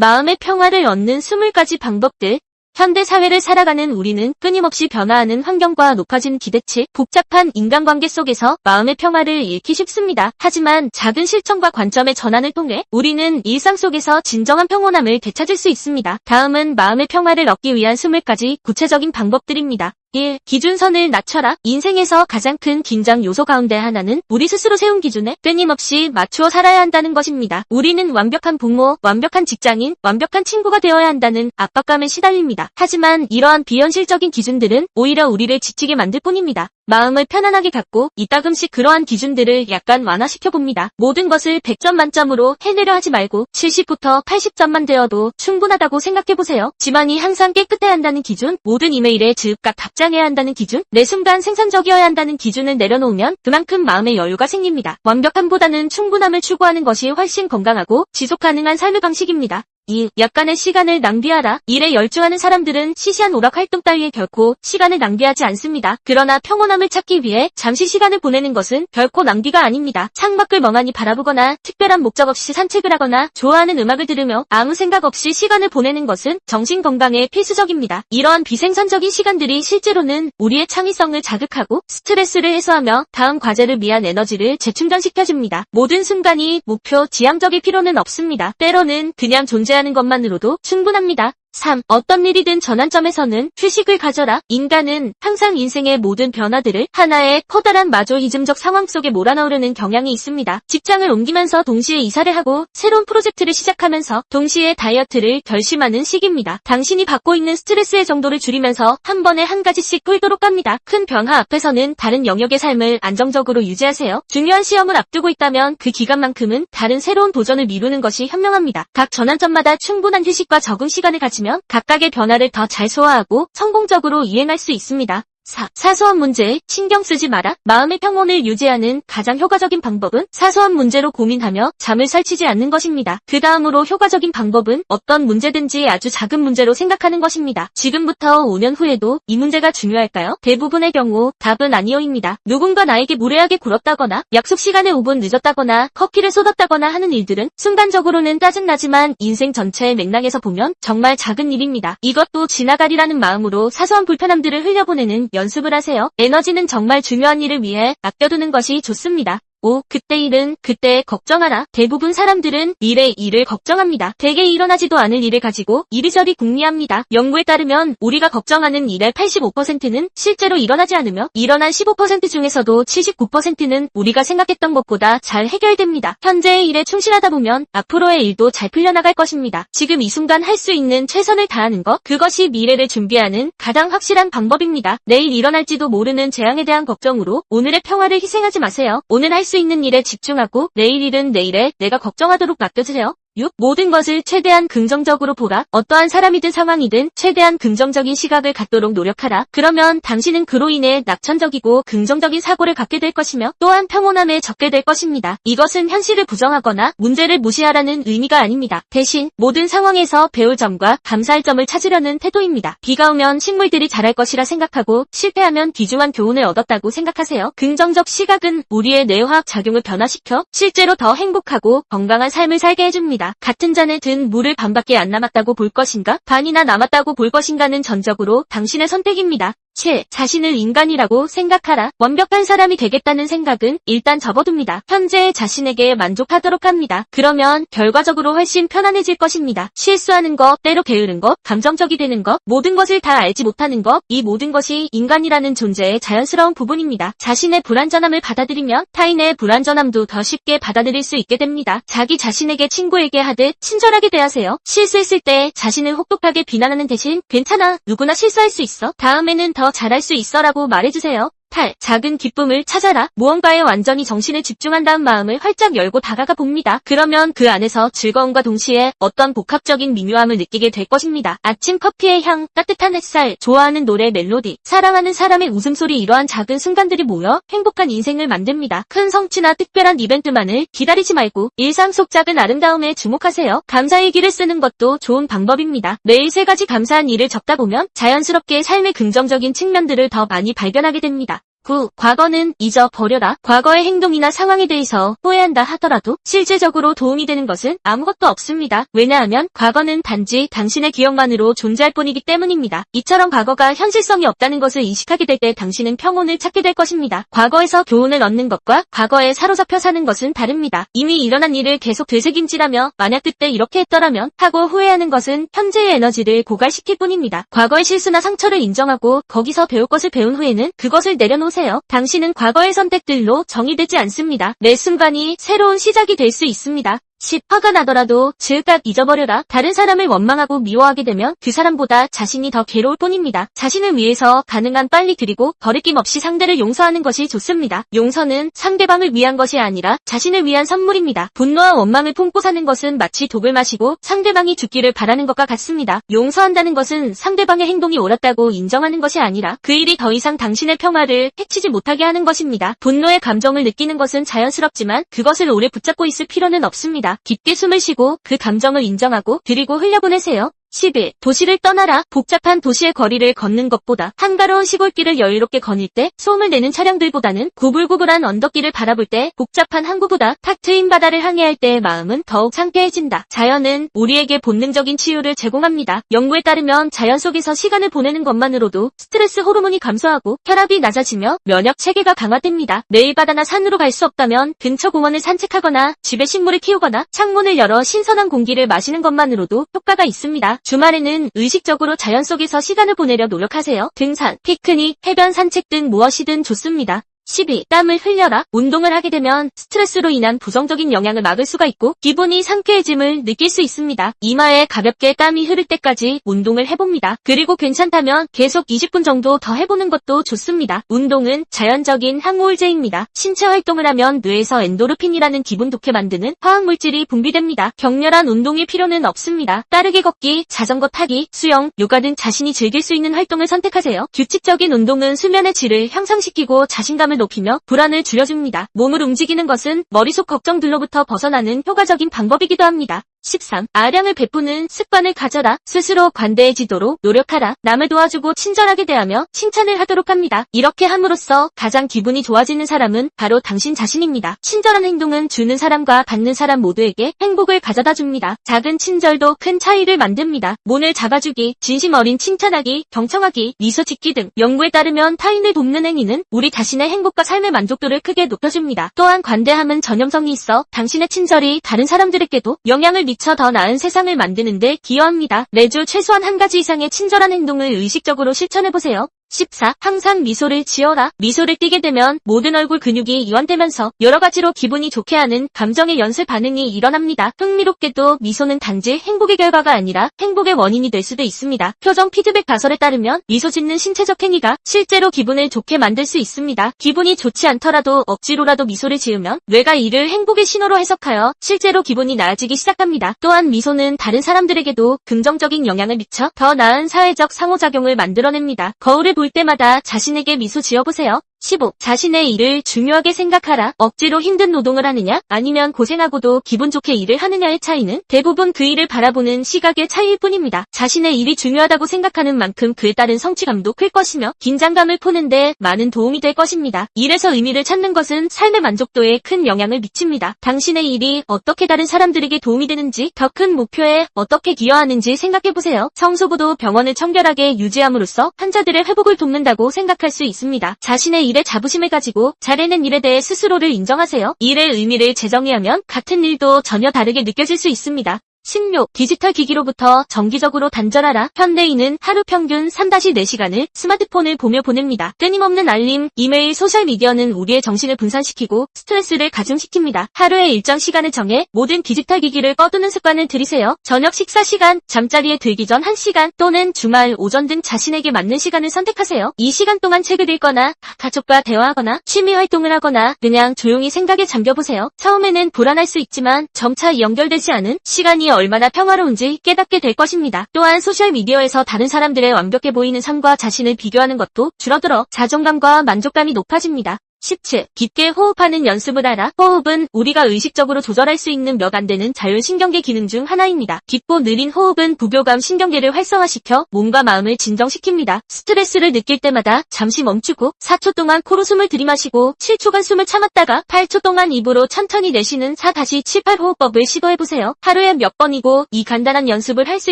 마음의 평화를 얻는 20가지 방법들. 현대 사회를 살아가는 우리는 끊임없이 변화하는 환경과 높아진 기대치, 복잡한 인간관계 속에서 마음의 평화를 잃기 쉽습니다. 하지만 작은 실천과 관점의 전환을 통해 우리는 일상 속에서 진정한 평온함을 되찾을 수 있습니다. 다음은 마음의 평화를 얻기 위한 20가지 구체적인 방법들입니다. 1. 기준선을 낮춰라. 인생에서 가장 큰 긴장 요소 가운데 하나는 우리 스스로 세운 기준에 끊임없이 맞추어 살아야 한다는 것입니다. 우리는 완벽한 부모, 완벽한 직장인, 완벽한 친구가 되어야 한다는 압박감에 시달립니다. 하지만 이러한 비현실적인 기준들은 오히려 우리를 지치게 만들 뿐입니다. 마음을 편안하게 갖고 이따금씩 그러한 기준들을 약간 완화시켜봅니다. 모든 것을 100점 만점으로 해내려 하지 말고 70부터 80점만 되어도 충분하다고 생각해보세요. 집안이 항상 깨끗해야 한다는 기준, 모든 이메일에 즉각 답장해야 한다는 기준, 매 순간 생산적이어야 한다는 기준을 내려놓으면 그만큼 마음의 여유가 생깁니다. 완벽함보다는 충분함을 추구하는 것이 훨씬 건강하고 지속 가능한 삶의 방식입니다. 2. 약간의 시간을 낭비하라. 일에 열중하는 사람들은 시시한 오락 활동 따위에 결코 시간을 낭비하지 않습니다. 그러나 평온함을 찾기 위해 잠시 시간을 보내는 것은 결코 낭비가 아닙니다. 창밖을 멍하니 바라보거나 특별한 목적 없이 산책을 하거나 좋아하는 음악을 들으며 아무 생각 없이 시간을 보내는 것은 정신 건강에 필수적입니다. 이러한 비생산적인 시간들이 실제로는 우리의 창의성을 자극하고 스트레스를 해소하며 다음 과제를 위한 에너지를 재충전시켜줍니다. 모든 순간이 목표, 지향적일 필요는 없습니다. 때로는 그냥 존재하는 것만으로도 충분합니다. 3. 어떤 일이든 전환점에서는 휴식을 가져라. 인간은 항상 인생의 모든 변화들을 하나의 커다란 마조이즘적 상황 속에 몰아넣으려는 경향이 있습니다. 직장을 옮기면서 동시에 이사를 하고 새로운 프로젝트를 시작하면서 동시에 다이어트를 결심하는 시기입니다. 당신이 받고 있는 스트레스의 정도를 줄이면서 한 번에 한 가지씩 풀도록 합니다. 큰 변화 앞에서는 다른 영역의 삶을 안정적으로 유지하세요. 중요한 시험을 앞두고 있다면 그 기간만큼은 다른 새로운 도전을 미루는 것이 현명합니다. 각 전환점마다 충분한 휴식과 적응 시간을 가지면 각각의 변화를 더 잘 소화하고 성공적으로 이행할 수 있습니다. 4. 사소한 문제에 신경 쓰지 마라. 마음의 평온을 유지하는 가장 효과적인 방법은 사소한 문제로 고민하며 잠을 설치지 않는 것입니다. 그 다음으로 효과적인 방법은 어떤 문제든지 아주 작은 문제로 생각하는 것입니다. 지금부터 5년 후에도 이 문제가 중요할까요? 대부분의 경우 답은 아니오입니다. 누군가 나에게 무례하게 굴었다거나 약속 시간에 5분 늦었다거나 커피를 쏟았다거나 하는 일들은 순간적으로는 짜증나지만 인생 전체의 맥락에서 보면 정말 작은 일입니다. 이것도 지나가리라는 마음으로 사소한 불편함들을 흘려보내는 연습을 하세요. 에너지는 정말 중요한 일을 위해 아껴두는 것이 좋습니다. 5. 그때 일은 그때 걱정하라. 대부분 사람들은 미래의 일을 걱정합니다. 대개 일어나지도 않을 일을 가지고 이리저리 궁리합니다. 연구에 따르면 우리가 걱정하는 일의 85%는 실제로 일어나지 않으며 일어난 15% 중에서도 79%는 우리가 생각했던 것보다 잘 해결됩니다. 현재의 일에 충실하다 보면 앞으로의 일도 잘 풀려나갈 것입니다. 지금 이 순간 할 수 있는 최선을 다하는 것, 그것이 미래를 준비하는 가장 확실한 방법입니다. 내일 일어날지도 모르는 재앙에 대한 걱정으로 오늘의 평화를 희생하지 마세요. 오늘 할 수 있는 일에 집중하고 내일 일은 내일에 내가 걱정하도록 맡겨주세요. 6. 모든 것을 최대한 긍정적으로 보라. 어떠한 사람이든 상황이든 최대한 긍정적인 시각을 갖도록 노력하라. 그러면 당신은 그로 인해 낙천적이고 긍정적인 사고를 갖게 될 것이며 또한 평온함에 적게 될 것입니다. 이것은 현실을 부정하거나 문제를 무시하라는 의미가 아닙니다. 대신 모든 상황에서 배울 점과 감사할 점을 찾으려는 태도입니다. 비가 오면 식물들이 자랄 것이라 생각하고 실패하면 귀중한 교훈을 얻었다고 생각하세요. 긍정적 시각은 우리의 뇌화학 작용을 변화시켜 실제로 더 행복하고 건강한 삶을 살게 해줍니다. 같은 잔에 든 물을 반밖에 안 남았다고 볼 것인가? 반이나 남았다고 볼 것인가는 전적으로 당신의 선택입니다. 7. 자신을 인간이라고 생각하라. 완벽한 사람이 되겠다는 생각은 일단 접어둡니다. 현재의 자신에게 만족하도록 합니다. 그러면 결과적으로 훨씬 편안해질 것입니다. 실수하는 것, 때로 게으른 것, 감정적이 되는 것, 모든 것을 다 알지 못하는 것, 이 모든 것이 인간이라는 존재의 자연스러운 부분입니다. 자신의 불완전함을 받아들이면 타인의 불완전함도 더 쉽게 받아들일 수 있게 됩니다. 자기 자신에게 친구에게 하듯 친절하게 대하세요. 실수했을 때 자신을 혹독하게 비난하는 대신 괜찮아, 누구나 실수할 수 있어. 다음에는 더 잘할 수 있어라고 말해주세요. 8. 작은 기쁨을 찾아라. 무언가에 완전히 정신을 집중한다는 마음을 활짝 열고 다가가 봅니다. 그러면 그 안에서 즐거움과 동시에 어떤 복합적인 미묘함을 느끼게 될 것입니다. 아침 커피의 향, 따뜻한 햇살, 좋아하는 노래 멜로디, 사랑하는 사람의 웃음소리, 이러한 작은 순간들이 모여 행복한 인생을 만듭니다. 큰 성취나 특별한 이벤트만을 기다리지 말고 일상 속 작은 아름다움에 주목하세요. 감사일기를 쓰는 것도 좋은 방법입니다. 매일 3가지 감사한 일을 적다 보면 자연스럽게 삶의 긍정적인 측면들을 더 많이 발견하게 됩니다. 9. 과거는 잊어버려라. 과거의 행동이나 상황에 대해서 후회한다 하더라도 실질적으로 도움이 되는 것은 아무것도 없습니다. 왜냐하면 과거는 단지 당신의 기억만으로 존재할 뿐이기 때문입니다. 이처럼 과거가 현실성이 없다는 것을 인식하게 될 때 당신은 평온을 찾게 될 것입니다. 과거에서 교훈을 얻는 것과 과거에 사로잡혀 사는 것은 다릅니다. 이미 일어난 일을 계속 되새김질하며 만약 그때 이렇게 했더라면 하고 후회하는 것은 현재의 에너지를 고갈시킬 뿐입니다. 과거의 실수나 상처를 인정하고 거기서 배울 것을 배운 후에는 그것을 내려놓으세요. 당신은 과거의 선택들로 정의되지 않습니다. 매 순간이 새로운 시작이 될 수 있습니다. 10. 화가 나더라도 즉각 잊어버려라. 다른 사람을 원망하고 미워하게 되면 그 사람보다 자신이 더 괴로울 뿐입니다. 자신을 위해서 가능한 빨리 그리고 거리낌 없이 상대를 용서하는 것이 좋습니다. 용서는 상대방을 위한 것이 아니라 자신을 위한 선물입니다. 분노와 원망을 품고 사는 것은 마치 독을 마시고 상대방이 죽기를 바라는 것과 같습니다. 용서한다는 것은 상대방의 행동이 옳았다고 인정하는 것이 아니라 그 일이 더 이상 당신의 평화를 해치지 못하게 하는 것입니다. 분노의 감정을 느끼는 것은 자연스럽지만 그것을 오래 붙잡고 있을 필요는 없습니다. 깊게 숨을 쉬고 그 감정을 인정하고 그리고 흘려보내세요. 11. 도시를 떠나라. 복잡한 도시의 거리를 걷는 것보다 한가로운 시골길을 여유롭게 거닐 때 소음을 내는 차량들보다는 구불구불한 언덕길을 바라볼 때 복잡한 항구보다 탁 트인 바다를 항해할 때 마음은 더욱 상쾌해진다. 자연은 우리에게 본능적인 치유를 제공합니다. 연구에 따르면 자연 속에서 시간을 보내는 것만으로도 스트레스 호르몬이 감소하고 혈압이 낮아지며 면역 체계가 강화됩니다. 매일 바다나 산으로 갈 수 없다면 근처 공원을 산책하거나 집에 식물을 키우거나 창문을 열어 신선한 공기를 마시는 것만으로도 효과가 있습니다. 주말에는 의식적으로 자연 속에서 시간을 보내려 노력하세요. 등산, 피크닉, 해변 산책 등 무엇이든 좋습니다. 12. 땀을 흘려라. 운동을 하게 되면 스트레스로 인한 부정적인 영향을 막을 수가 있고 기분이 상쾌해짐을 느낄 수 있습니다. 이마에 가볍게 땀이 흐를 때까지 운동을 해봅니다. 그리고 괜찮다면 계속 20분 정도 더 해보는 것도 좋습니다. 운동은 자연적인 항우울제입니다. 신체 활동을 하면 뇌에서 엔도르핀이라는 기분 좋게 만드는 화학물질이 분비됩니다. 격렬한 운동일 필요는 없습니다. 빠르게 걷기, 자전거 타기, 수영, 요가 등 자신이 즐길 수 있는 활동을 선택하세요. 규칙적인 운동은 수면의 질을 향상시키고 자신감을 높이며 불안을 줄여줍니다. 몸을 움직이는 것은 머릿속 걱정들로부터 벗어나는 효과적인 방법이기도 합니다. 13. 아량을 베푸는 습관을 가져라. 스스로 관대해지도록 노력하라. 남을 도와주고 친절하게 대하며 칭찬을 하도록 합니다. 이렇게 함으로써 가장 기분이 좋아지는 사람은 바로 당신 자신입니다. 친절한 행동은 주는 사람과 받는 사람 모두에게 행복을 가져다 줍니다. 작은 친절도 큰 차이를 만듭니다. 문을 잡아주기, 진심 어린 칭찬하기, 경청하기, 미소 짓기 등 연구에 따르면 타인을 돕는 행위는 우리 자신의 행복과 삶의 만족도를 크게 높여줍니다. 또한 관대함은 전염성이 있어 당신의 친절이 다른 사람들에게도 영향을 미쳐 더 나은 세상을 만드는 데 기여합니다. 매주 최소한 한 가지 이상의 친절한 행동을 의식적으로 실천해보세요. 14. 항상 미소를 지어라. 미소를 띠게 되면 모든 얼굴 근육이 이완되면서 여러 가지로 기분이 좋게 하는 감정의 연쇄 반응이 일어납니다. 흥미롭게도 미소는 단지 행복의 결과가 아니라 행복의 원인이 될 수도 있습니다. 표정 피드백 가설에 따르면 미소 짓는 신체적 행위가 실제로 기분을 좋게 만들 수 있습니다. 기분이 좋지 않더라도 억지로라도 미소를 지으면 뇌가 이를 행복의 신호로 해석하여 실제로 기분이 나아지기 시작합니다. 또한 미소는 다른 사람들에게도 긍정적인 영향을 미쳐 더 나은 사회적 상호작용을 만들어냅니다. 거울을 볼 때마다 자신에게 미소 지어보세요. 15. 자신의 일을 중요하게 생각하라. 억지로 힘든 노동을 하느냐 아니면 고생하고도 기분 좋게 일을 하느냐의 차이는 대부분 그 일을 바라보는 시각의 차이일 뿐입니다. 자신의 일이 중요하다고 생각하는 만큼 그에 따른 성취감도 클 것이며 긴장감을 푸는데 많은 도움이 될 것입니다. 일에서 의미를 찾는 것은 삶의 만족도에 큰 영향을 미칩니다. 당신의 일이 어떻게 다른 사람들에게 도움이 되는지, 더 큰 목표에 어떻게 기여하는지 생각해보세요. 성소부도 병원을 청결하게 유지함으로써 환자들의 회복을 돕는다고 생각할 수 있습니다. 자신의 일에 자부심을 가지고 잘해낸 일에 대해 스스로를 인정하세요. 일의 의미를 재정의하면 같은 일도 전혀 다르게 느껴질 수 있습니다. 16. 디지털 기기로부터 정기적으로 단절하라. 현대인은 하루 평균 3-4시간을 스마트폰을 보며 보냅니다. 끊임없는 알림, 이메일, 소셜미디어는 우리의 정신을 분산시키고 스트레스를 가중시킵니다. 하루에 일정 시간을 정해 모든 디지털 기기를 꺼두는 습관을 들이세요. 저녁 식사 시간, 잠자리에 들기 전 1시간 또는 주말, 오전 등 자신에게 맞는 시간을 선택하세요. 이 시간 동안 책을 읽거나 가족과 대화하거나 취미 활동을 하거나 그냥 조용히 생각에 잠겨보세요. 처음에는 불안할 수 있지만 점차 연결되지 않은 시간이 얼마나 평화로운지 깨닫게 될 것입니다. 또한 소셜미디어에서 다른 사람들의 완벽해 보이는 삶과 자신을 비교하는 것도 줄어들어 자존감과 만족감이 높아집니다. 17. 깊게 호흡하는 연습을 하라. 호흡은 우리가 의식적으로 조절할 수 있는 몇 안 되는 자율신경계 기능 중 하나입니다. 깊고 느린 호흡은 부교감 신경계를 활성화시켜 몸과 마음을 진정시킵니다. 스트레스를 느낄 때마다 잠시 멈추고 4초 동안 코로 숨을 들이마시고 7초간 숨을 참았다가 8초 동안 입으로 천천히 내쉬는 4-7-8 호흡법을 시도해보세요. 하루에 몇 번이고 이 간단한 연습을 할 수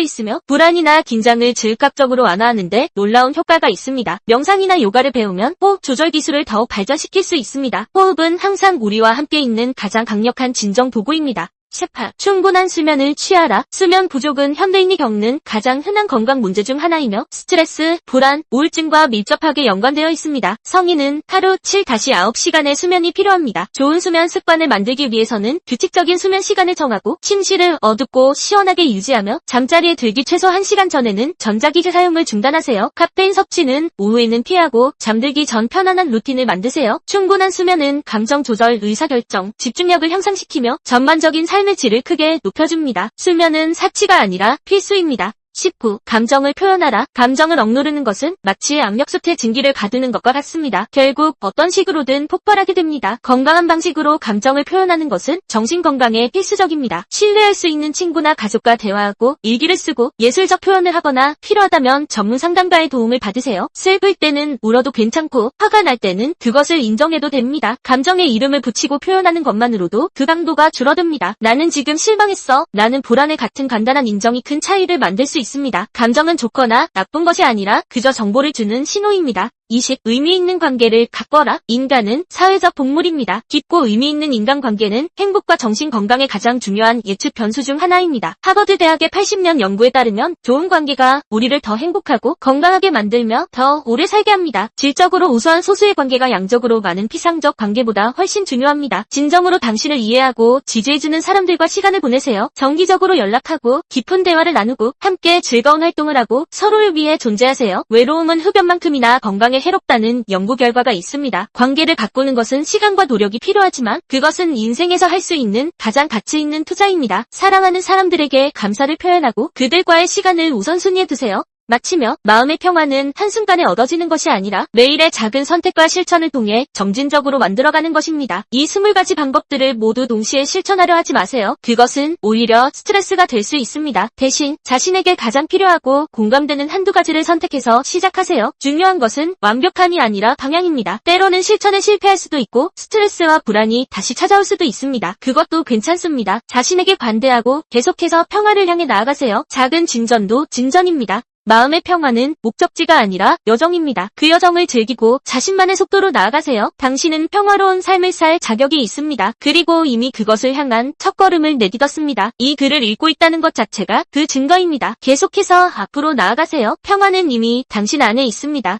있으며 불안이나 긴장을 즉각적으로 완화하는데 놀라운 효과가 있습니다. 명상이나 요가를 배우면 호흡 조절 기술을 더욱 발전시킬 수 있습니다. 호흡은 항상 우리와 함께 있는 가장 강력한 진정 도구입니다. 18. 충분한 수면을 취하라. 수면 부족은 현대인이 겪는 가장 흔한 건강 문제 중 하나이며 스트레스, 불안, 우울증과 밀접하게 연관되어 있습니다. 성인은 하루 7-9시간의 수면이 필요합니다. 좋은 수면 습관을 만들기 위해서는 규칙적인 수면 시간을 정하고 침실을 어둡고 시원하게 유지하며 잠자리에 들기 최소 1시간 전에는 전자기기 사용을 중단하세요. 카페인 섭취는 오후에는 피하고 잠들기 전 편안한 루틴을 만드세요. 충분한 수면은 감정 조절, 의사결정, 집중력을 향상시키며 전반적인 삶의 질을 크게 높여줍니다. 수면은 사치가 아니라 필수입니다. 19. 감정을 표현하라. 감정을 억누르는 것은 마치 압력솥에 증기를 가두는 것과 같습니다. 결국 어떤 식으로든 폭발하게 됩니다. 건강한 방식으로 감정을 표현하는 것은 정신건강에 필수적입니다. 신뢰할 수 있는 친구나 가족과 대화하고 일기를 쓰고 예술적 표현을 하거나 필요하다면 전문 상담가의 도움을 받으세요. 슬플 때는 울어도 괜찮고 화가 날 때는 그것을 인정해도 됩니다. 감정에 이름을 붙이고 표현하는 것만으로도 그 강도가 줄어듭니다. 나는 지금 실망했어. 나는 불안해 같은 간단한 인정이 큰 차이를 만들 수 있습니다. 감정은 좋거나 나쁜 것이 아니라 그저 정보를 주는 신호입니다. 20. 의미 있는 관계를 가꿔라. 인간은 사회적 동물입니다. 깊고 의미 있는 인간관계는 행복과 정신건강에 가장 중요한 예측 변수 중 하나입니다. 하버드 대학의 80년 연구에 따르면 좋은 관계가 우리를 더 행복하고 건강하게 만들며 더 오래 살게 합니다. 질적으로 우수한 소수의 관계가 양적으로 많은 피상적 관계보다 훨씬 중요합니다. 진정으로 당신을 이해하고 지지해주는 사람들과 시간을 보내세요. 정기적으로 연락하고 깊은 대화를 나누고 함께 즐거운 활동을 하고 서로를 위해 존재하세요. 외로움은 흡연만큼이나 건강에 해롭다는 연구 결과가 있습니다. 관계를 가꾸는 것은 시간과 노력이 필요하지만 그것은 인생에서 할 수 있는 가장 가치 있는 투자입니다. 사랑하는 사람들에게 감사를 표현하고 그들과의 시간을 우선순위에 두세요. 마치며 마음의 평화는 한순간에 얻어지는 것이 아니라 매일의 작은 선택과 실천을 통해 점진적으로 만들어가는 것입니다. 이 20가지 방법들을 모두 동시에 실천하려 하지 마세요. 그것은 오히려 스트레스가 될 수 있습니다. 대신 자신에게 가장 필요하고 공감되는 한두 가지를 선택해서 시작하세요. 중요한 것은 완벽함이 아니라 방향입니다. 때로는 실천에 실패할 수도 있고 스트레스와 불안이 다시 찾아올 수도 있습니다. 그것도 괜찮습니다. 자신에게 관대하고 계속해서 평화를 향해 나아가세요. 작은 진전도 진전입니다. 마음의 평화는 목적지가 아니라 여정입니다. 그 여정을 즐기고 자신만의 속도로 나아가세요. 당신은 평화로운 삶을 살 자격이 있습니다. 그리고 이미 그것을 향한 첫걸음을 내딛었습니다. 이 글을 읽고 있다는 것 자체가 그 증거입니다. 계속해서 앞으로 나아가세요. 평화는 이미 당신 안에 있습니다.